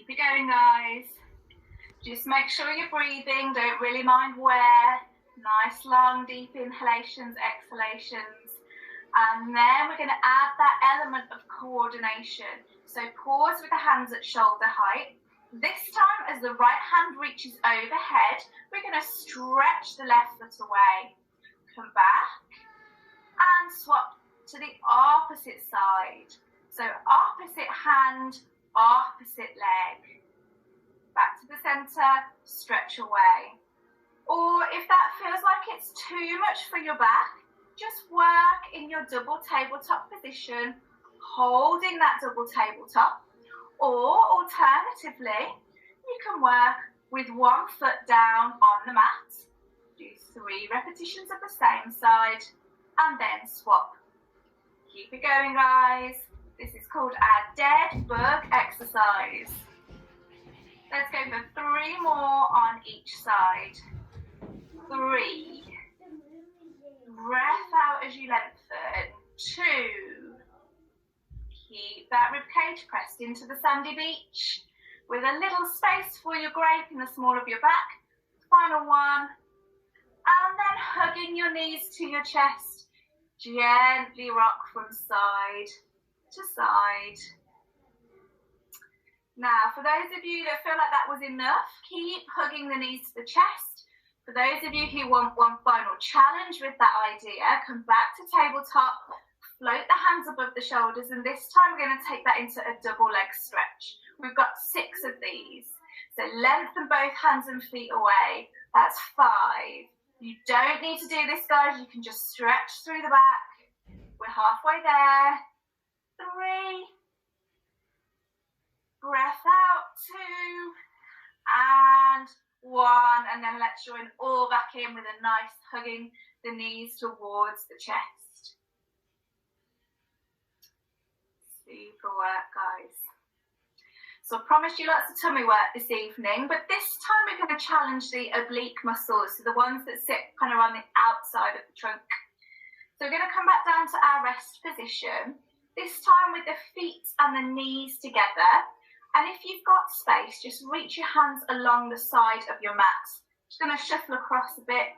Keep it going, guys. Just make sure you're breathing. Don't really mind where. Nice, long, deep inhalations, exhalations. And then we're going to add that element of coordination. So pause with the hands at shoulder height. This time, as the right hand reaches overhead, we're going to stretch the left foot away. Come back and swap to the opposite side. So opposite hand, opposite leg. Back to the center, stretch away. Or if that feels like it's too much for your back, just work in your double tabletop position, holding that double tabletop. Or alternatively, you can work with one foot down on the mat. Do 3 repetitions of the same side and then swap. Keep it going, guys. This is called our dead bug exercise. Let's go for 3 more on each side. 3. Breath out as you lengthen. 2. Keep that ribcage pressed into the sandy beach with a little space for your grape in the small of your back. Final 1. And then hugging your knees to your chest. Gently rock from side to side. Now, for those of you that feel like that was enough, keep hugging the knees to the chest. For those of you who want one final challenge with that idea, come back to tabletop, float the hands above the shoulders, and this time we're going to take that into a double leg stretch. We've got 6 of these. So lengthen both hands and feet away. That's 5. You don't need to do this, guys. You can just stretch through the back. We're halfway there. 3. Breath out. 2. And 1. And then let's join all back in with a nice hugging the knees towards the chest. Super work, guys. So I promised you lots of tummy work this evening, but this time we're going to challenge the oblique muscles, so the ones that sit kind of on the outside of the trunk. So we're going to come back down to our rest position, this time with the feet and the knees together. And if you've got space, just reach your hands along the side of your mat. Just going to shuffle across a bit.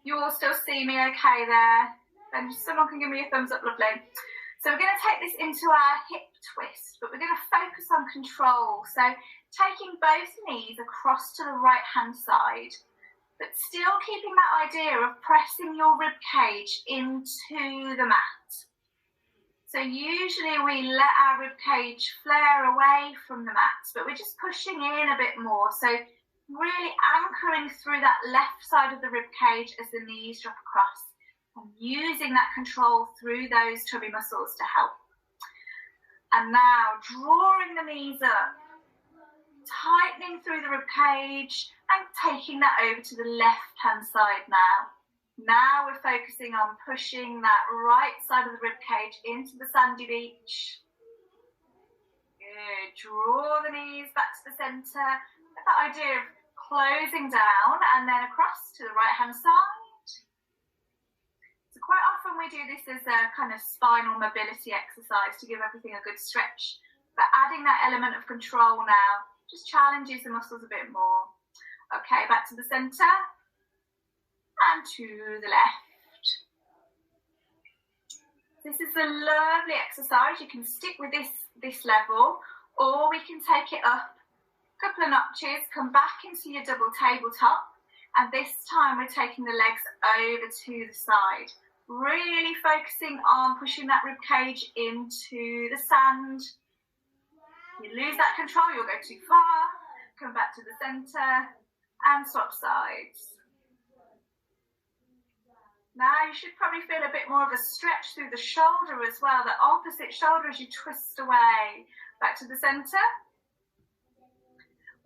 You all still see me okay there? And someone can give me a thumbs up, lovely. So we're going to take this into our hip twist, but we're going to focus on control. So taking both knees across to the right hand side, but still keeping that idea of pressing your rib cage into the mat. So usually we let our rib cage flare away from the mat, but we're just pushing in a bit more. So really anchoring through that left side of the rib cage as the knees drop across. And using that control through those tummy muscles to help. And now drawing the knees up, tightening through the rib cage and taking that over to the left hand side now. Now we're focusing on pushing that right side of the rib cage into the sandy beach. Good. Draw the knees back to the centre. That idea of closing down and then across to the right hand side. So quite often we do this as a kind of spinal mobility exercise to give everything a good stretch. But adding that element of control now just challenges the muscles a bit more. Okay, back to the centre and to the left. This is a lovely exercise. You can stick with this level, or we can take it up a couple of notches, come back into your double tabletop. And this time we're taking the legs over to the side. Really focusing on pushing that rib cage into the sand. You lose that control, you'll go too far. Come back to the centre and swap sides. Now you should probably feel a bit more of a stretch through the shoulder as well, the opposite shoulder as you twist away. Back to the centre.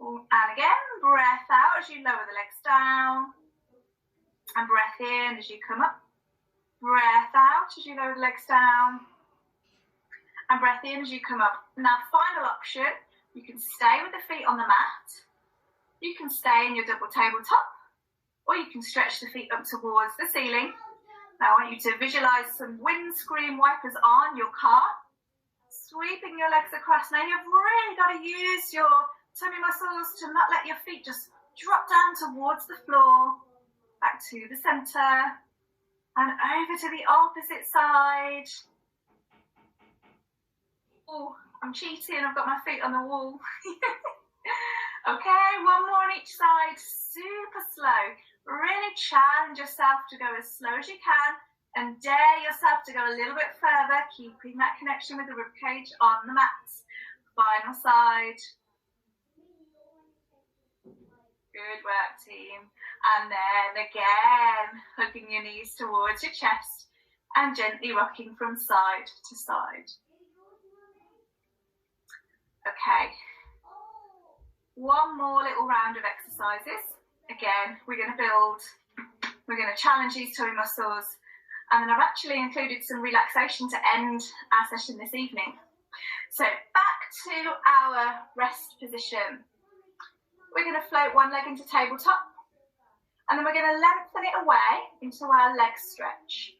And again, breath out as you lower the legs down. And breath in as you come up. Breath out as you lower the legs down. And breath in as you come up. Now, final option, you can stay with the feet on the mat. You can stay in your double tabletop. Or you can stretch the feet up towards the ceiling. Now I want you to visualise some windscreen wipers on your car. Sweeping your legs across. Now you've really got to use your tummy muscles to not let your feet just drop down towards the floor, back to the center, and over to the opposite side. Oh, I'm cheating, I've got my feet on the wall. Okay, one more on each side, super slow. Really challenge yourself to go as slow as you can and dare yourself to go a little bit further, keeping that connection with the ribcage on the mat. Final side. Good work, team. And then again, hugging your knees towards your chest and gently rocking from side to side. Okay. One more little round of exercises. Again, we're going to challenge these tummy muscles. And then I've actually included some relaxation to end our session this evening. So back to our rest position. We're going to float one leg into tabletop. And then we're going to lengthen it away into our leg stretch.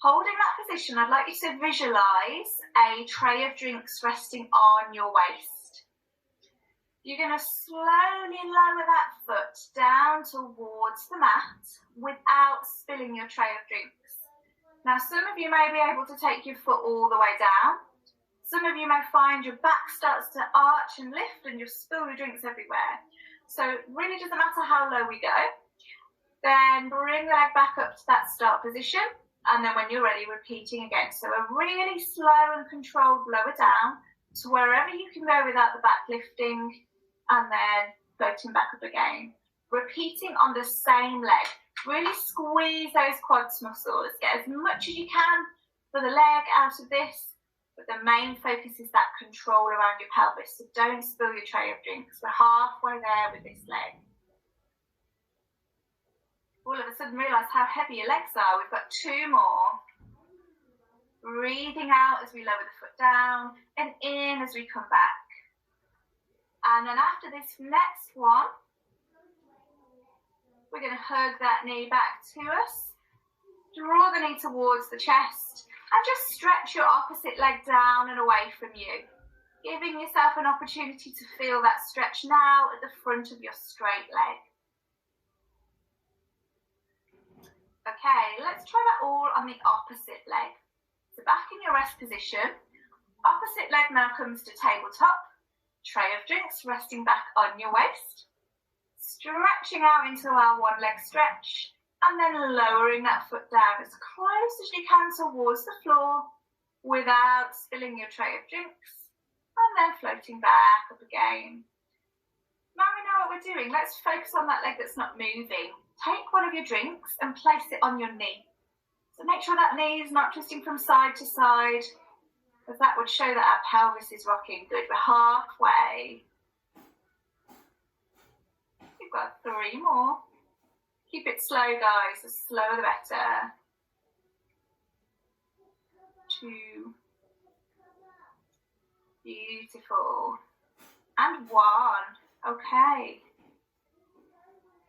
Holding that position, I'd like you to visualise a tray of drinks resting on your waist. You're going to slowly lower that foot down towards the mat without spilling your tray of drinks. Now, some of you may be able to take your foot all the way down. Some of you may find your back starts to arch and lift and you'll spill your drinks everywhere. So it really doesn't matter how low we go. Then bring the leg back up to that start position. And then when you're ready, repeating again. So a really slow and controlled lower down to wherever you can go without the back lifting. And then floating back up again. Repeating on the same leg. Really squeeze those quads muscles. Get as much as you can for the leg out of this. But the main focus is that control around your pelvis. So don't spill your tray of drinks. We're halfway there with this leg. All of a sudden realise how heavy your legs are. We've got two more. Breathing out as we lower the foot down. And in as we come back. And then after this next one, we're going to hug that knee back to us. Draw the knee towards the chest and just stretch your opposite leg down and away from you. Giving yourself an opportunity to feel that stretch now at the front of your straight leg. Okay, let's try that all on the opposite leg. So back in your rest position, opposite leg now comes to tabletop. Tray of drinks resting back on your waist. Stretching out into our one leg stretch and then lowering that foot down as close as you can towards the floor without spilling your tray of drinks and then floating back up again. Now we know what we're doing. Let's focus on that leg that's not moving. Take one of your drinks and place it on your knee. So make sure that knee is not twisting from side to side. Because that would show that our pelvis is rocking. Good, we're halfway. We've got three more. Keep it slow, guys. The slower the better. 2. Beautiful. And 1. Okay.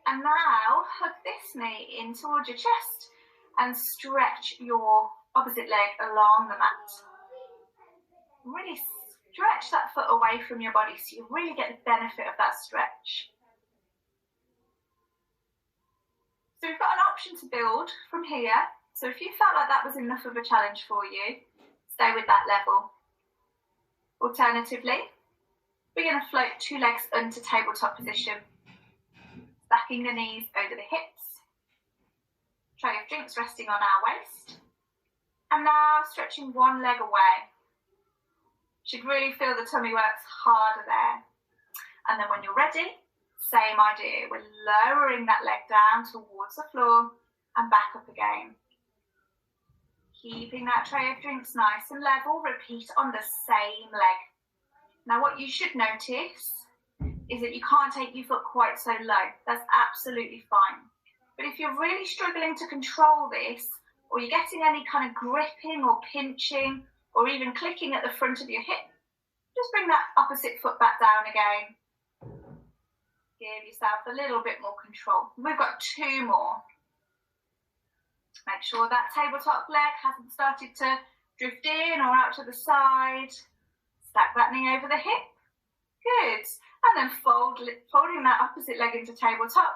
And now, hug this knee in towards your chest and stretch your opposite leg along the mat. Really stretch that foot away from your body so you really get the benefit of that stretch. So we've got an option to build from here. So if you felt like that was enough of a challenge for you, stay with that level. Alternatively, we're going to float 2 legs into tabletop position. Stacking the knees over the hips. Tray of drinks resting on our waist. And now stretching one leg away. Should really feel the tummy works harder there. And then when you're ready, same idea. We're lowering that leg down towards the floor and back up again. Keeping that tray of drinks nice and level, repeat on the same leg. Now what you should notice is that you can't take your foot quite so low. That's absolutely fine. But if you're really struggling to control this, or you're getting any kind of gripping or pinching, or even clicking at the front of your hip, just bring that opposite foot back down again. Give yourself a little bit more control. We've got 2 more. Make sure that tabletop leg hasn't started to Drift in or out to the side. Stack that knee over the hip. Good. And then folding that opposite leg into tabletop.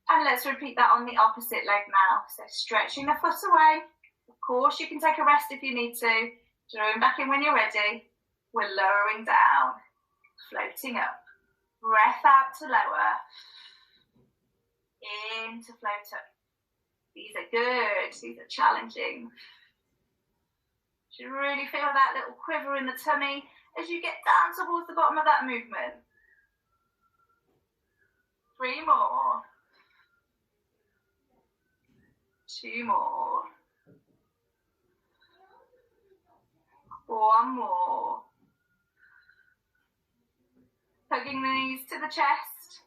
And let's repeat that on the opposite leg now. So stretching the foot away. Of course, you can take a rest if you need to. Drawing back in when you're ready. We're lowering down, floating up. Breath out to lower. In to float up. These are good. These are challenging. You should really feel that little quiver in the tummy as you get down towards the bottom of that movement. 3 more. 2 more. 1 more. Hugging the knees to the chest.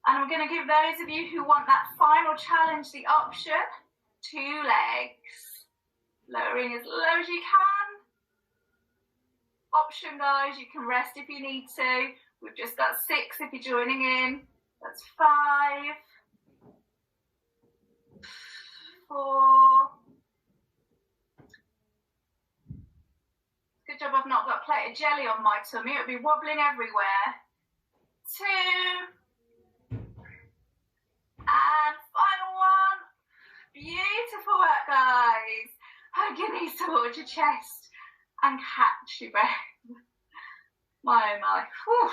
And I'm going to give those of you who want that final challenge the option. 2 legs. Lowering as low as you can. Option, guys, you can rest if you need to. We've just got 6 if you're joining in. That's 5. 4. Good job I've not got a plate of jelly on my tummy. It'll be wobbling everywhere. 2. And final one. Beautiful work, guys. Hug your knees towards your chest and catch your breath. My, oh my. Whew.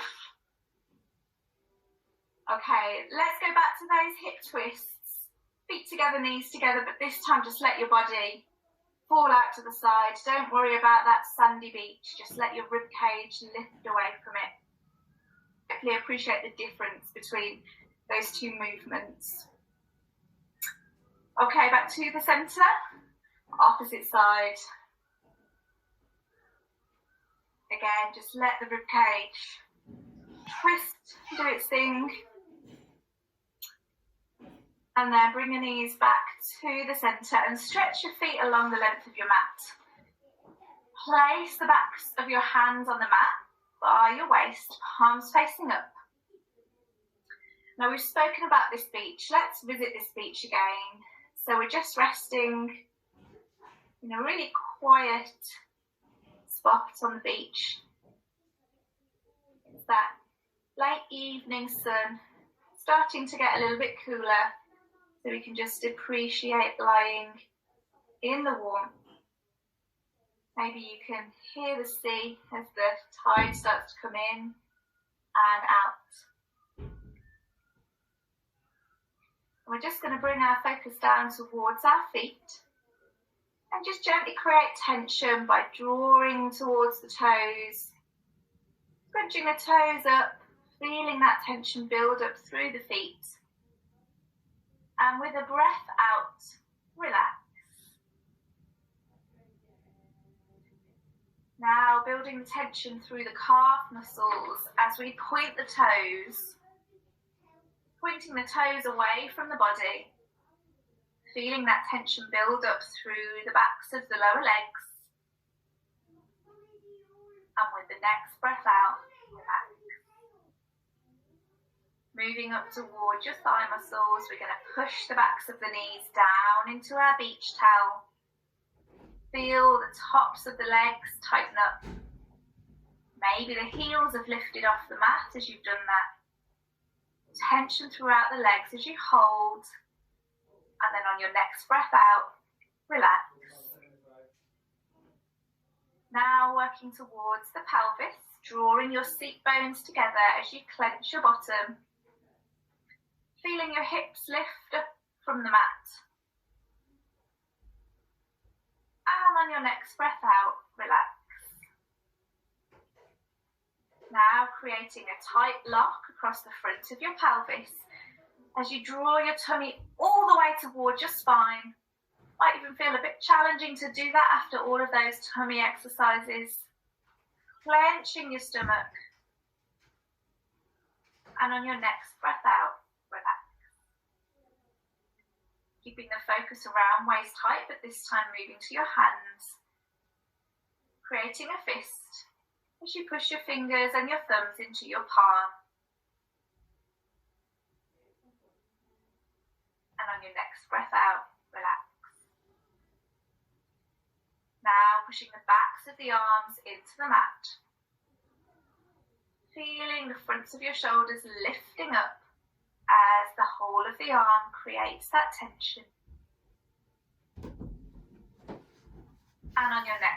Okay, let's go back to those hip twists. Feet together, knees together, but this time just let your body fall out to the side. Don't worry about that sandy beach. Just let your rib cage lift away from it. Hopefully appreciate the difference between those 2 movements. Okay, back to the centre. Opposite side. Again, just let the rib cage twist, do its thing. And then bring your knees back to the centre and stretch your feet along the length of your mat. Place the backs of your hands on the mat by your waist, palms facing up. Now we've spoken about this beach. Let's visit this beach again. So we're just resting in a really quiet spot on the beach. It's that late evening sun starting to get a little bit cooler. So we can just appreciate lying in the warmth. Maybe you can hear the sea as the tide starts to come in and out. We're just going to bring our focus down towards our feet and just gently create tension by drawing towards the toes, scrunching the toes up, feeling that tension build up through the feet. And with a breath out, relax. Now building the tension through the calf muscles as we point the toes, pointing the toes away from the body, feeling that tension build up through the backs of the lower legs. And with the next breath out, relax. Moving up towards your thigh muscles, we're going to push the backs of the knees down into our beach towel. Feel the tops of the legs tighten up. Maybe the heels have lifted off the mat as you've done that. Tension throughout the legs as you hold. And then on your next breath out, relax. Now working towards the pelvis, drawing your seat bones together as you clench your bottom. Feeling your hips lift up from the mat. And on your next breath out, relax. Now creating a tight lock across the front of your pelvis as you draw your tummy all the way towards your spine. Might even feel a bit challenging to do that after all of those tummy exercises. Clenching your stomach. And on your next breath out, relax. Keeping the focus around waist height, but this time moving to your hands. Creating a fist as you push your fingers and your thumbs into your palm. And on your next breath out, relax. Now pushing the backs of the arms into the mat. Feeling the fronts of your shoulders lifting up as the whole of the arm creates that tension. And on your next